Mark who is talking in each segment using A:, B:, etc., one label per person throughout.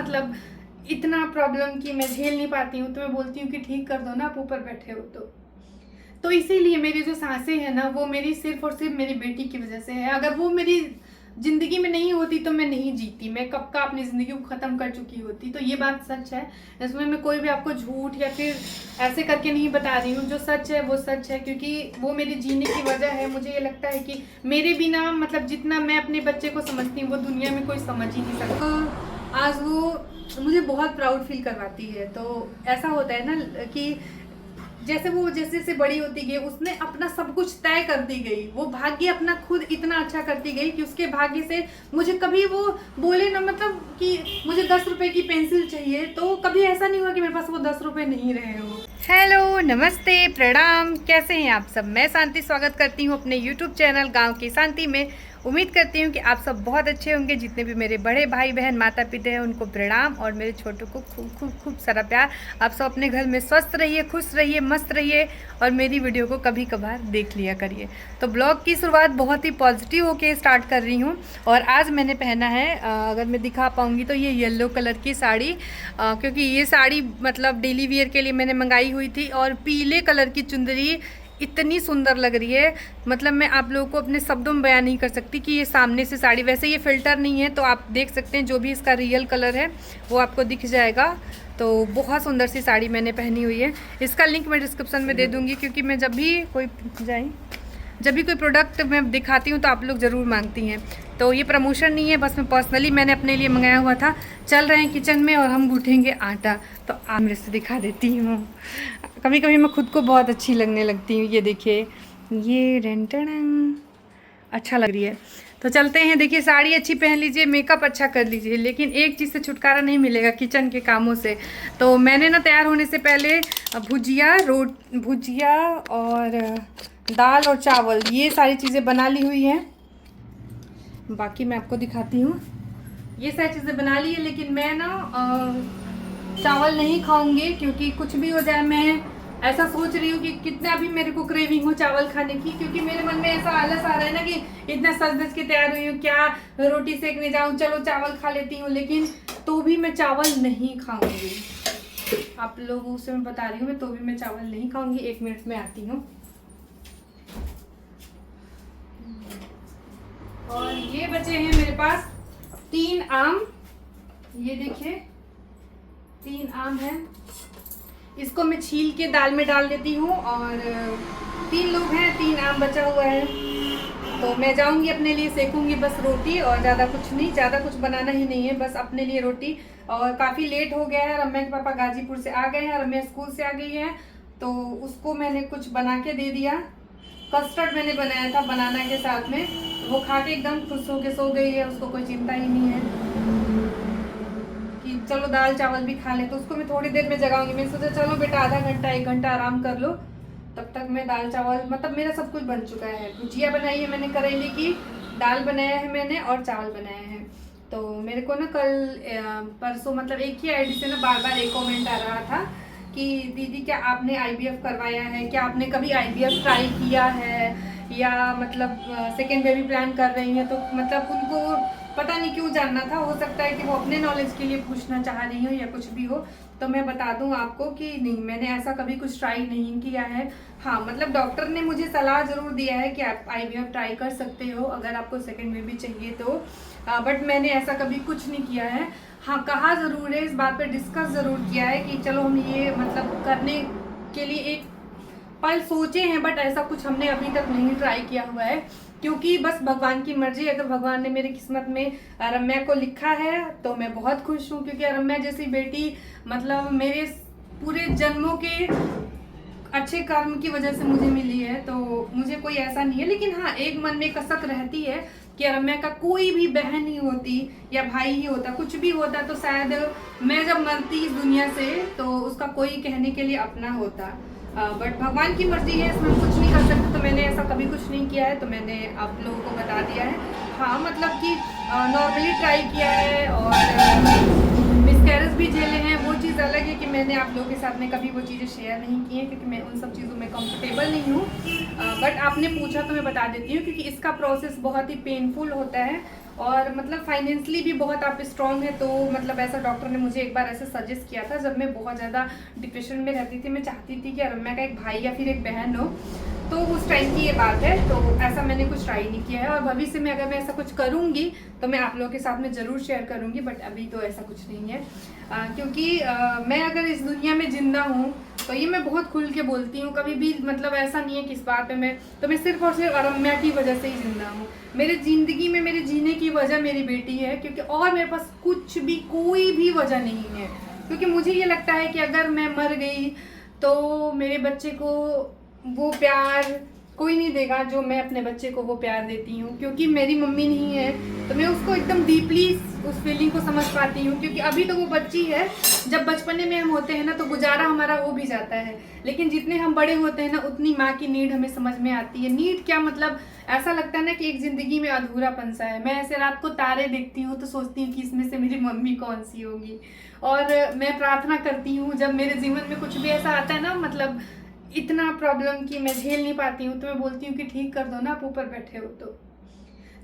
A: मतलब इतना प्रॉब्लम कि मैं झेल नहीं पाती हूँ, तो मैं बोलती हूँ कि ठीक कर दो ना, आप ऊपर बैठे हो तो इसीलिए मेरी जो सांसें हैं ना, वो मेरी सिर्फ और सिर्फ मेरी बेटी की वजह से है। अगर वो मेरी ज़िंदगी में नहीं होती तो मैं नहीं जीती, मैं कब का अपनी ज़िंदगी को ख़त्म कर चुकी होती। तो ये बात सच है, इसमें मैं कोई भी आपको झूठ या फिर ऐसे करके नहीं बता रही हूँ। जो सच है वो सच है, क्योंकि वो मेरी जीने की वजह है। मुझे ये लगता है कि मेरे बिना मतलब जितना मैं अपने बच्चे को समझती हूँ, वो दुनिया में कोई समझ ही नहीं सकता। आज वो मुझे बहुत प्राउड फील करवाती है। तो ऐसा होता है ना कि जैसे वो जैसे जैसे बड़ी होती गई, उसने अपना सब कुछ तय करती गई। वो भाग्य अपना खुद इतना अच्छा करती गई कि उसके भाग्य से मुझे कभी वो बोले ना, मतलब कि मुझे 10 रुपए की पेंसिल चाहिए, तो कभी ऐसा नहीं हुआ कि मेरे पास वो 10 रुपए नहीं रहे हो। हेलो, नमस्ते, प्रणाम, कैसे हैं आप सब? मैं शांति स्वागत करती हूँ अपने यूट्यूब चैनल गाँव की शांति में। उम्मीद करती हूँ कि आप सब बहुत अच्छे होंगे। जितने भी मेरे बड़े भाई बहन माता पिता हैं उनको प्रणाम, और मेरे छोटों को खूब खूब खूब सारा प्यार। आप सब अपने घर में स्वस्थ रहिए, खुश रहिए, मस्त रहिए, और मेरी वीडियो को कभी कभार देख लिया करिए। तो ब्लॉग की शुरुआत बहुत ही पॉजिटिव होके स्टार्ट कर रही हूँ। और आज मैंने पहना है, अगर मैं दिखा पाऊँगी तो, ये येलो कलर की साड़ी, क्योंकि ये साड़ी मतलब डेली वियर के लिए मैंने मंगाई हुई थी। और पीले कलर की चुंदरी इतनी सुंदर लग रही है, मतलब मैं आप लोगों को अपने शब्दों में बयान नहीं कर सकती कि ये सामने से साड़ी, वैसे ये फ़िल्टर नहीं है तो आप देख सकते हैं, जो भी इसका रियल कलर है वो आपको दिख जाएगा। तो बहुत सुंदर सी साड़ी मैंने पहनी हुई है। इसका लिंक मैं डिस्क्रिप्शन में दे दूँगी, क्योंकि मैं जब भी कोई प्रोडक्ट मैं दिखाती हूँ तो आप लोग ज़रूर मांगती हैं। तो ये प्रमोशन नहीं है, बस मैं पर्सनली मैंने अपने लिए मंगाया हुआ था। चल रहे हैं किचन में और हम गूँथेंगे आटा, तो आप मेरे से दिखा देती हूँ। कभी कभी मैं खुद को बहुत अच्छी लगने लगती हूँ। ये देखिए, ये रेंटन अच्छा लग रही है। तो चलते हैं। देखिए, साड़ी अच्छी पहन लीजिए, मेकअप अच्छा कर लीजिए, लेकिन एक चीज़ से छुटकारा नहीं मिलेगा, किचन के कामों से। तो मैंने ना तैयार होने से पहले भुजिया और दाल और चावल, ये सारी चीज़ें बना ली हुई हैं। बाकी मैं आपको दिखाती हूँ। ये सारी चीज़ें बना ली है, लेकिन मैं ना चावल नहीं खाऊंगी, क्योंकि कुछ भी हो जाए, मैं ऐसा सोच रही हूँ कि कितना भी मेरे को क्रेविंग हो चावल खाने की, क्योंकि मेरे मन में ऐसा आलस आ रहा है ना कि इतना सज धज के तैयार हुई हूँ, क्या रोटी सेकने जाऊँ, चलो चावल खा लेती हूँ, लेकिन तो भी मैं चावल नहीं खाऊंगी। आप लोगों से मैं बता रही हूँ, मैं तो भी मैं चावल नहीं खाऊंगी। 1 मिनट में आती हूँ। और ये बचे हैं मेरे पास 3 आम, ये देखिए 3 आम है। इसको मैं छील के दाल में डाल देती हूँ। और 3 लोग हैं, 3 आम बचा हुआ है, तो मैं जाऊंगी अपने लिए सेकूंगी बस रोटी, और ज़्यादा कुछ नहीं, ज़्यादा कुछ बनाना ही नहीं है, बस अपने लिए रोटी। और काफ़ी लेट हो गया है, रम्या के पापा गाजीपुर से आ गए हैं, रम्या स्कूल से आ गई है, तो उसको मैंने कुछ बना के दे दिया। कस्टर्ड मैंने बनाया था बनाना के साथ में, वो खा के एकदम खुश होके सो गई है, उसको कोई चिंता ही नहीं है कि चलो दाल चावल भी खा ले। तो उसको मैं थोड़ी देर में जगाऊंगी। मैंने सोचा चलो बेटा आधा घंटा 1 घंटा आराम कर लो, तब तक मैं दाल चावल, मतलब मेरा सब कुछ बन चुका है। भुजिया बनाई है मैंने करेले की, दाल बनाया है मैंने, और चावल बनाया है। तो मेरे को ना कल परसों, मतलब एक ही आईडी से ना बार बार एक कमेंट आ रहा था कि दीदी क्या आपने IVF करवाया है, क्या आपने कभी IVF ट्राई किया है, या मतलब सेकेंड बेबी प्लान कर रही हैं। तो मतलब उनको पता नहीं क्यों जानना था, हो सकता है कि वो अपने नॉलेज के लिए पूछना चाह रही हो या कुछ भी हो। तो मैं बता दूं आपको कि नहीं, मैंने ऐसा कभी कुछ ट्राई नहीं किया है। हाँ, मतलब डॉक्टर ने मुझे सलाह ज़रूर दिया है कि आप IVF ट्राई कर सकते हो अगर आपको सेकेंड बेबी चाहिए तो, बट मैंने ऐसा कभी कुछ नहीं किया है। हाँ, कहा ज़रूर है, इस बात पर डिस्कस ज़रूर किया है कि चलो हम ये मतलब करने के लिए एक पल सोचे हैं, बट ऐसा कुछ हमने अभी तक नहीं ट्राई किया हुआ है, क्योंकि बस भगवान की मर्जी। अगर भगवान ने मेरी किस्मत में रम्या को लिखा है तो मैं बहुत खुश हूँ, क्योंकि रम्या जैसी बेटी मतलब मेरे पूरे जन्मों के अच्छे कर्म की वजह से मुझे मिली है। तो मुझे कोई ऐसा नहीं है, लेकिन हाँ, एक मन में कसक रहती है कि रम्या का कोई भी बहन ही होती या भाई ही होता, कुछ भी होता, तो शायद मैं जब मरती इस दुनिया से तो उसका कोई कहने के लिए अपना होता। बट भगवान की मर्जी है, इसमें कुछ नहीं कर सकते। तो मैंने ऐसा कभी कुछ नहीं किया है, तो मैंने आप लोगों को बता दिया है। हाँ, मतलब कि नॉर्मली ट्राई किया है और मिसकैरेज भी झेले हैं, वो चीज़ अलग है कि मैंने आप लोगों के साथ में कभी वो चीज़ें शेयर नहीं की हैं, क्योंकि मैं उन सब चीज़ों में कंफर्टेबल नहीं हूँ। बट आपने पूछा तो मैं बता देती हूँ, क्योंकि इसका प्रोसेस बहुत ही पेनफुल होता है। और मतलब फाइनेंशियली भी बहुत आप स्ट्रांग है। तो मतलब ऐसा डॉक्टर ने मुझे एक बार ऐसे सजेस्ट किया था जब मैं बहुत ज़्यादा डिप्रेशन में रहती थी। मैं चाहती थी कि रम्या का एक भाई या फिर एक बहन हो, तो उस टाइम की ये बात है। तो ऐसा मैंने कुछ ट्राई नहीं किया है, और भविष्य में अगर मैं ऐसा कुछ करूँगी तो मैं आप लोगों के साथ में ज़रूर शेयर करूँगी, बट अभी तो ऐसा कुछ नहीं है। क्योंकि मैं अगर इस दुनिया में ज़िंदा हूँ तो ये मैं बहुत खुल के बोलती हूँ, कभी भी मतलब ऐसा नहीं है कि इस बात पे मैं सिर्फ और सिर्फ रम्या की वजह से ही जिंदा हूँ। मेरे ज़िंदगी में मेरे जीने की वजह मेरी बेटी है, क्योंकि और मेरे पास कुछ भी कोई भी वजह नहीं है। क्योंकि मुझे ये लगता है कि अगर मैं मर गई तो मेरे बच्चे को वो प्यार कोई नहीं देगा जो मैं अपने बच्चे को वो प्यार देती हूँ। क्योंकि मेरी मम्मी नहीं है तो मैं उसको एकदम डीपली उस फीलिंग को समझ पाती हूँ। क्योंकि अभी तो वो बच्ची है, जब बचपने में हम होते हैं ना तो गुजारा हमारा हो भी जाता है, लेकिन जितने हम बड़े होते हैं ना उतनी माँ की नीड हमें समझ में आती है। नीड क्या मतलब, ऐसा लगता है ना कि एक ज़िंदगी में अधूरापन सा है। मैं ऐसे रात को तारे देखती हूँ तो सोचती हूँ कि इसमें से मेरी मम्मी कौन सी होगी। और मैं प्रार्थना करती हूँ जब मेरे जीवन में कुछ भी ऐसा आता है ना, मतलब इतना प्रॉब्लम कि मैं झेल नहीं पाती हूँ, तो मैं बोलती हूँ कि ठीक कर दो ना, आप ऊपर बैठे हो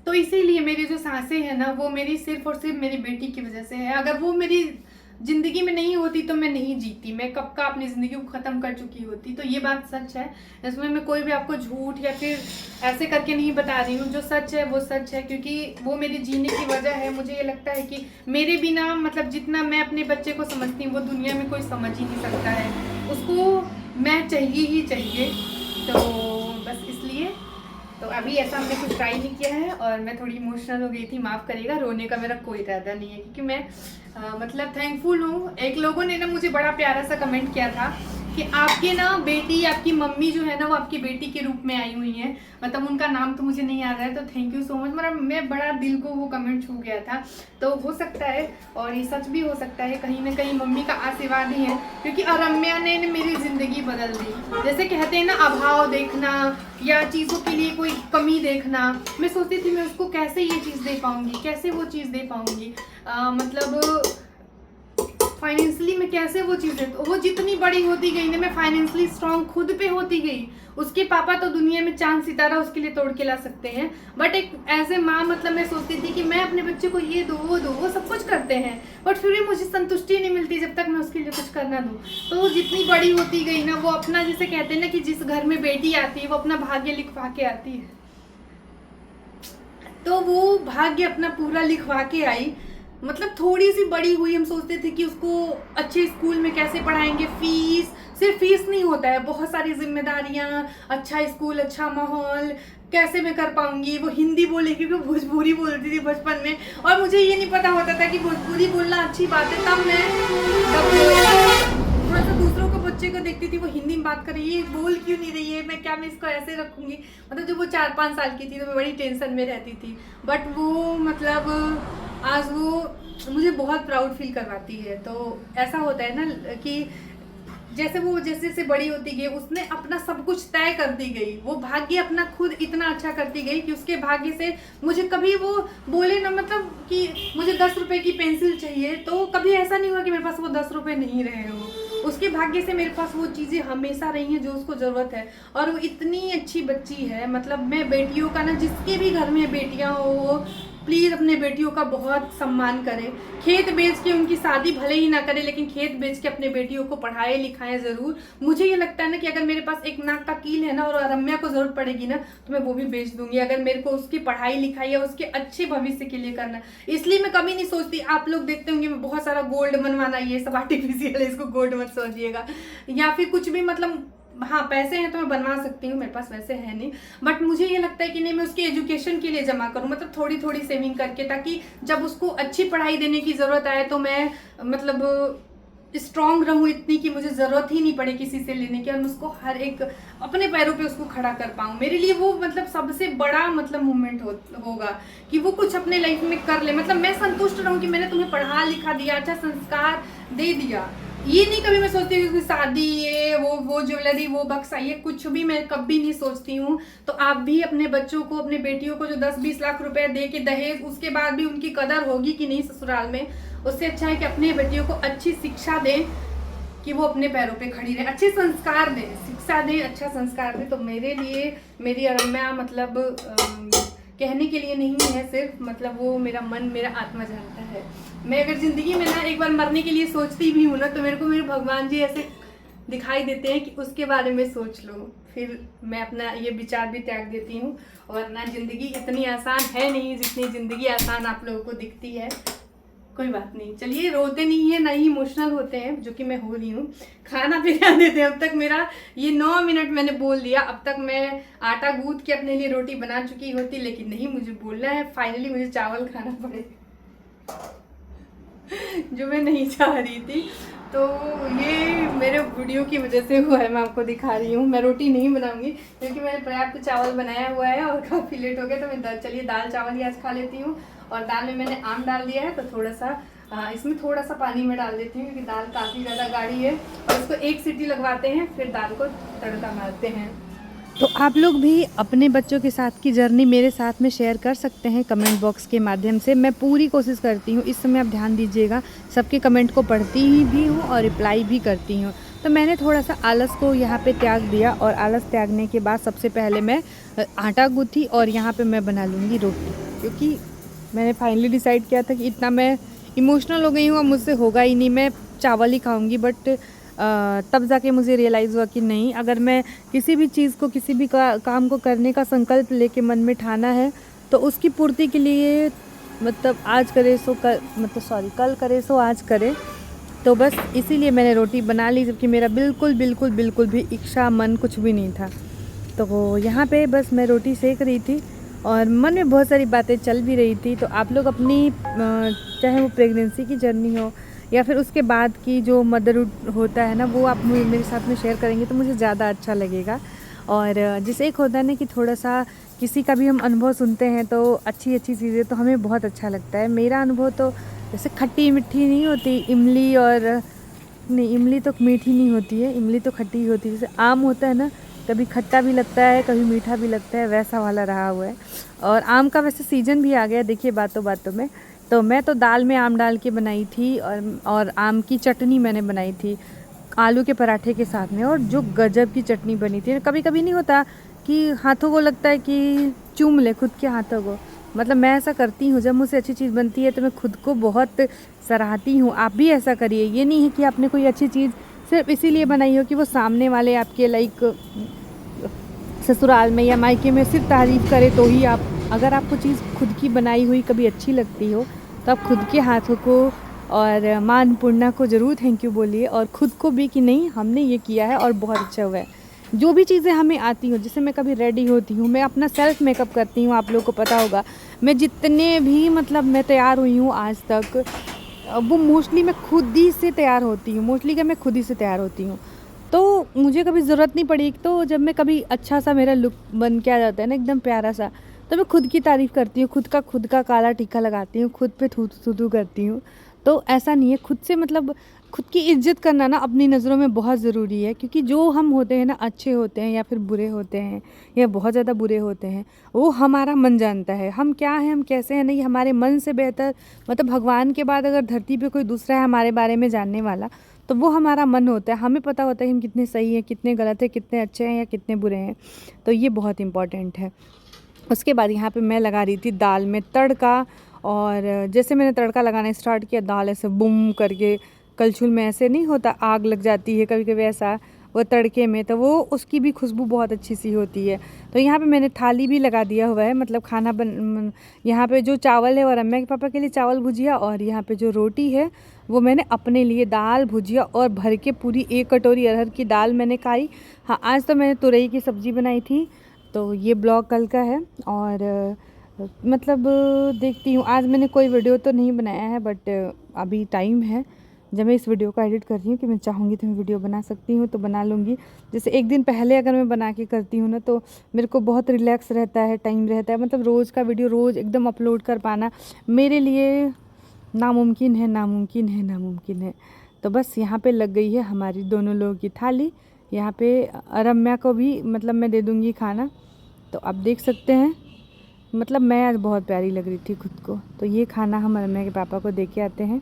A: तो इसीलिए मेरी जो सांसें हैं ना वो मेरी सिर्फ और सिर्फ मेरी बेटी की वजह से है। अगर वो मेरी ज़िंदगी में नहीं होती तो मैं नहीं जीती, मैं कब का अपनी ज़िंदगी को ख़त्म कर चुकी होती। तो ये बात सच है, इसमें मैं कोई भी आपको झूठ या फिर ऐसे करके नहीं बता रही हूँ। जो सच है वो सच है, क्योंकि वो मेरे जीने की वजह है। मुझे ये लगता है कि मेरे बिना मतलब जितना मैं अपने बच्चे को समझती हूँ वो दुनिया में कोई समझ ही नहीं सकता है। उसको मैं चाहिए ही चाहिए। तो बस इसलिए तो अभी ऐसा हमने कुछ ट्राई नहीं किया है, और मैं थोड़ी इमोशनल हो गई थी, माफ़ करिएगा। रोने का मेरा कोई इरादा नहीं है, क्योंकि मैं मतलब थैंकफुल हूँ। एक लोगों ने ना मुझे बड़ा प्यारा सा कमेंट किया था कि आपके ना बेटी, आपकी मम्मी जो है ना वो आपकी बेटी के रूप में आई हुई हैं। मतलब उनका नाम तो मुझे नहीं याद है, तो थैंक यू सो मच। मतलब मैं बड़ा दिल को वो कमेंट छू गया था। तो हो सकता है, और ये सच भी हो सकता है, कहीं ना कहीं मम्मी का आशीर्वाद ही है। क्योंकि रम्या ने मेरी ज़िंदगी बदल दी। जैसे कहते हैं ना, अभाव देखना या चीज़ों के लिए कोई कमी देखना, मैं सोचती थी मैं उसको कैसे ये चीज़ दे पाऊँगी, कैसे वो चीज़ दे पाऊँगी। मतलब फाइनेंशियली मैं कैसे वो चीज़ें, तो वो जितनी बड़ी होती गई ना, मैं फाइनेंशियली स्ट्रांग खुद पे होती गई। उसके पापा तो दुनिया में चांद सितारा उसके लिए तोड़ के ला सकते हैं, बट एक एज ए माँ मतलब मैं सोचती थी कि मैं अपने बच्चे को ये दो वो दो, वो सब कुछ करते हैं, बट फिर भी मुझे संतुष्टि नहीं मिलती जब तक मैं उसके लिए कुछ करना दूँ। तो वो जितनी बड़ी होती गई ना, वो अपना, जिसे कहते हैं ना कि जिस घर में बेटी आती है वो अपना भाग्य लिखवा के आती है। तो वो भाग्य अपना पूरा लिखवा के आई। मतलब थोड़ी सी बड़ी हुई, हम सोचते थे कि उसको अच्छे स्कूल में कैसे पढ़ाएंगे। फीस, सिर्फ फीस नहीं होता है, बहुत सारी जिम्मेदारियां, अच्छा स्कूल, अच्छा माहौल कैसे मैं कर पाऊंगी। वो हिंदी बोले क्योंकि भोजपुरी बोलती थी बचपन में, और मुझे ये नहीं पता होता था कि भोजपुरी बोलना अच्छी बात है। तब मैं थोड़ा सा दूसरों को, बच्चे को देखती थी वो हिंदी में बात कर रही है, बोल क्यों नहीं रही है, मैं क्या, मैं इसको ऐसे रखूंगी। मतलब जब वो 4-5 साल की थी तो मैं बड़ी टेंशन में रहती थी। बट वो मतलब आज वो मुझे बहुत प्राउड फील करवाती है। तो ऐसा होता है ना कि जैसे वो जैसे जैसे बड़ी होती गई, उसने अपना सब कुछ तय कर दी गई। वो भाग्य अपना खुद इतना अच्छा करती गई कि उसके भाग्य से मुझे कभी वो बोले ना, मतलब कि मुझे 10 रुपए की पेंसिल चाहिए, तो कभी ऐसा नहीं हुआ कि मेरे पास वो 10 रुपए नहीं रहे हो। उसके भाग्य से मेरे पास वो चीज़ें हमेशा रही हैं जो उसको ज़रूरत है। और वो इतनी अच्छी बच्ची है। मतलब मैं बेटियों का ना, जिसके भी घर में बेटियाँ हो, वो प्लीज़ अपने बेटियों का बहुत सम्मान करें। खेत बेच के उनकी शादी भले ही ना करें, लेकिन खेत बेच के अपने बेटियों को पढ़ाएं लिखाएं ज़रूर। मुझे ये लगता है ना कि अगर मेरे पास एक नाक का कील है ना, और रम्या को ज़रूरत पड़ेगी ना, तो मैं वो भी बेच दूंगी, अगर मेरे को उसकी पढ़ाई लिखाई या उसके अच्छे भविष्य के लिए करना। इसलिए मैं कभी नहीं सोचती। आप लोग देखते होंगे मैं बहुत सारा गोल्ड बनवाना, ये सब आर्टिफिशियल है, इसको गोल्ड मत समझिएगा, या फिर कुछ भी, मतलब हाँ पैसे हैं तो मैं बनवा सकती हूँ, मेरे पास वैसे है नहीं। बट मुझे ये लगता है कि नहीं, मैं उसके एजुकेशन के लिए जमा करूँ, मतलब थोड़ी थोड़ी सेविंग करके, ताकि जब उसको अच्छी पढ़ाई देने की ज़रूरत आए तो मैं मतलब स्ट्रांग रहूँ इतनी कि मुझे ज़रूरत ही नहीं पड़े किसी से लेने की, और मैं उसको हर एक अपने पैरों पे उसको खड़ा कर पाऊँ। मेरे लिए वो मतलब सबसे बड़ा मतलब मूवमेंट होगा कि वो कुछ अपने लाइफ में कर ले। मतलब मैं संतुष्ट रहूँ कि मैंने तुम्हें पढ़ा लिखा दिया, अच्छा संस्कार दे दिया। ये नहीं कभी मैं सोचती हूँ कि शादी, ये वो ज्वेलरी, वो बक्सा, ये कुछ भी मैं कभी नहीं सोचती हूँ। तो आप भी अपने बच्चों को, अपने बेटियों को जो 10-20 लाख रुपए दे के दहेज, उसके बाद भी उनकी कदर होगी कि नहीं ससुराल में, उससे अच्छा है कि अपने बेटियों को अच्छी शिक्षा दें कि वो अपने पैरों पे खड़ी रहे, अच्छे संस्कार दें, शिक्षा दें, अच्छा संस्कार दें। तो मेरे लिए मेरी रम्या मतलब कहने के लिए नहीं है सिर्फ, मतलब वो मेरा मन, मेरा आत्मा जानता है। मैं अगर ज़िंदगी में ना एक बार मरने के लिए सोचती भी हूँ ना, तो मेरे को मेरे भगवान जी ऐसे दिखाई देते हैं कि उसके बारे में सोच लो, फिर मैं अपना ये विचार भी त्याग देती हूँ। वरना ज़िंदगी इतनी आसान है नहीं जितनी ज़िंदगी आसान आप लोगों को दिखती है। कोई बात नहीं, चलिए रोते नहीं है, ना ही इमोशनल होते हैं, जो कि मैं हो रही हूँ। खाना भी खा देते हैं। अब तक मेरा ये 9 मिनट मैंने बोल दिया, अब तक मैं आटा गूंथ के अपने लिए रोटी बना चुकी होती, लेकिन नहीं, मुझे बोलना है। फाइनली मुझे चावल खाना पड़ेगा जो मैं नहीं चाह रही थी। तो ये मेरे वीडियो की वजह से हुआ है, मैं आपको दिखा रही हूँ। मैं रोटी नहीं बनाऊंगी क्योंकि मैंने पर्याप्त चावल बनाया हुआ है और काफ़ी लेट हो गया, तो मैं चलिए दाल चावल ही आज खा लेती हूँ। और दाल में मैंने आम डाल दिया है, तो थोड़ा सा इसमें थोड़ा सा पानी में डाल देती हूँ क्योंकि दाल काफ़ी ज़्यादा गाढ़ी है। और इसको 1 सीटी लगवाते हैं, फिर दाल को तड़का मारते हैं। तो आप लोग भी अपने बच्चों के साथ की जर्नी मेरे साथ में शेयर कर सकते हैं कमेंट बॉक्स के माध्यम से। मैं पूरी कोशिश करती हूँ, इस समय आप ध्यान दीजिएगा, सबके कमेंट को पढ़ती ही भी हूँ और रिप्लाई भी करती हूँ। तो मैंने थोड़ा सा आलस को यहाँ पे त्याग दिया, और आलस त्यागने के बाद सबसे पहले मैं आटा गूँथी और यहाँ पे मैं बना लूँगी रोटी, क्योंकि मैंने फाइनली डिसाइड किया था कि इतना मैं इमोशनल हो गई हूँ, अब मुझसे होगा ही नहीं, मैं चावल ही खाऊँगी। बट तब जाके मुझे रियलाइज़ हुआ कि नहीं, अगर मैं किसी भी चीज़ को, किसी भी काम को करने का संकल्प लेके मन में ठाना है, तो उसकी पूर्ति के लिए मतलब आज करे सो कल, मतलब सॉरी, कल करे सो आज करे। तो बस इसीलिए मैंने रोटी बना ली, जबकि मेरा बिल्कुल बिल्कुल बिल्कुल भी इच्छा, मन कुछ भी नहीं था। तो यहाँ पे बस मैं रोटी सेक रही थी और मन में बहुत सारी बातें चल भी रही थी। तो आप लोग अपनी चाहे वो प्रेगनेंसी की जर्नी हो या फिर उसके बाद की जो मदरहुड होता है ना, वो आप मेरे साथ में शेयर करेंगे तो मुझे ज़्यादा अच्छा लगेगा। और जैसे एक होता है ना कि थोड़ा सा किसी का भी हम अनुभव सुनते हैं तो अच्छी अच्छी चीज़ें, तो हमें बहुत अच्छा लगता है। मेरा अनुभव तो जैसे खट्टी मीठी नहीं होती इमली, और नहीं, इमली तो मीठी नहीं होती है, इमली तो खट्टी होती है। जैसे आम होता है ना, कभी खट्टा भी लगता है, कभी मीठा भी लगता है, वैसा वाला रहा हुआ है। और आम का वैसे सीज़न भी आ गया, देखिए बातों बातों में। तो मैं तो दाल में आम डाल के बनाई थी, और आम की चटनी मैंने बनाई थी आलू के पराठे के साथ में, और जो गजब की चटनी बनी थी। कभी कभी नहीं होता कि हाथों को लगता है कि चूम ले खुद के हाथों को, मतलब मैं ऐसा करती हूँ, जब मुझसे अच्छी चीज़ बनती है तो मैं खुद को बहुत सराहती हूँ। आप भी ऐसा करिए। ये नहीं है कि आपने कोई अच्छी चीज़ सिर्फ इसीलिए बनाई हो कि वो सामने वाले आपके लाइक ससुराल में या मायके में सिर्फ तारीफ़ करे तो ही आप, अगर आपको चीज़ खुद की बनाई हुई कभी अच्छी लगती हो तो आप खुद के हाथों को और माँ अन्नपूर्णा को ज़रूर थैंक यू बोलिए, और ख़ुद को भी कि नहीं, हमने ये किया है और बहुत अच्छा हुआ है। जो भी चीज़ें हमें आती हो, जैसे मैं कभी रेडी होती हूँ, मैं अपना सेल्फ मेकअप करती हूँ, आप लोगों को पता होगा। मैं जितने भी मतलब मैं तैयार हुई हूँ आज तक, वो मोस्टली मैं खुद ही से तैयार होती हूँ, मोस्टली क्या मैं खुद ही से तैयार होती हूँ। तो मुझे कभी ज़रूरत नहीं पड़ी। तो जब मैं कभी अच्छा सा मेरा लुक बन के आ जाता है ना, एकदम प्यारा सा, तो मैं खुद की तारीफ़ करती हूँ, खुद का काला टीका लगाती हूँ, खुद पे थू करती हूँ। तो ऐसा नहीं है, खुद से मतलब खुद की इज्जत करना ना अपनी नज़रों में बहुत ज़रूरी है, क्योंकि जो हम होते हैं ना, अच्छे होते हैं या फिर बुरे होते हैं या बहुत ज़्यादा बुरे होते हैं, वो हमारा मन जानता है। हम क्या हैं, हम कैसे हैं, नहीं, हमारे मन से बेहतर, मतलब भगवान के बाद अगर धरती पे कोई दूसरा है हमारे बारे में जानने वाला, तो वो हमारा मन होता है। हमें पता होता है कि हम कितने सही हैं, कितने गलत हैं, कितने अच्छे हैं या कितने बुरे हैं। तो ये बहुत इम्पॉर्टेंट है। उसके बाद यहाँ पे मैं लगा रही थी दाल में तड़का, और जैसे मैंने तड़का लगाना स्टार्ट किया, दाल ऐसे बुम करके, कलछुल में ऐसे नहीं होता, आग लग जाती है कभी कभी ऐसा, वो तड़के में, तो वो उसकी भी खुशबू बहुत अच्छी सी होती है। तो यहाँ पे मैंने थाली भी लगा दिया हुआ है, मतलब खाना यहाँ पे जो चावल है और अम्मा के पापा के लिए चावल भुजिया, और यहाँ पे जो रोटी है वो मैंने अपने लिए दाल भुजिया, और भर के पूरी 1 कटोरी अरहर की दाल मैंने खाई। हाँ, आज तो मैंने तुरई की सब्ज़ी बनाई थी। तो ये ब्लॉग कल का है, और मतलब देखती हूँ, आज मैंने कोई वीडियो तो नहीं बनाया है, बट अभी टाइम है। जब मैं इस वीडियो को एडिट कर रही हूँ कि मैं चाहूँगी तो मैं वीडियो बना सकती हूँ, तो बना लूँगी। जैसे एक दिन पहले अगर मैं बना के करती हूँ ना, तो मेरे को बहुत रिलैक्स रहता है, टाइम रहता है। मतलब रोज़ का वीडियो रोज़ एकदम अपलोड कर पाना मेरे लिए नामुमकिन है, नामुमकिन है, नामुमकिन है। तो बस यहाँ पे लग गई है हमारी दोनों लोगों की थाली। यहाँ पे रम्या को भी मतलब मैं दे दूँगी खाना। तो आप देख सकते हैं, मतलब मैं आज बहुत प्यारी लग रही थी खुद को। तो ये खाना हम रम्या के पापा को दे के आते हैं।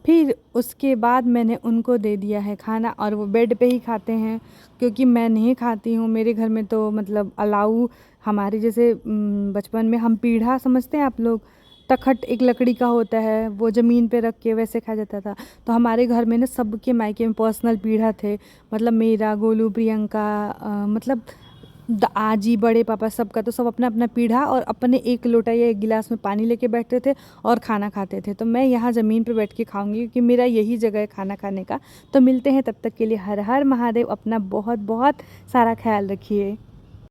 A: फिर उसके बाद मैंने उनको दे दिया है खाना, और वो बेड पे ही खाते हैं, क्योंकि मैं नहीं खाती हूँ। मेरे घर में तो मतलब अलाउ
B: हमारे जैसे बचपन में हम पीढ़ा समझते हैं आप लोग, तखट एक लकड़ी का होता है, वो ज़मीन पे रख के वैसे खाया जाता था। तो हमारे घर में ना सबके मायके में पर्सनल पीढ़ा थे, मतलब मेरा, गोलू, प्रियंका, मतलब आजी, बड़े पापा सबका, तो सब अपना अपना पीढ़ा और अपने एक लोटा या एक गिलास में पानी लेके बैठते थे और खाना खाते थे। तो मैं यहाँ ज़मीन पे बैठ के खाऊंगी क्योंकि मेरा यही जगह है खाना खाने का। तो मिलते हैं, तब तक के लिए हर हर महादेव। अपना बहुत बहुत सारा ख्याल रखिए।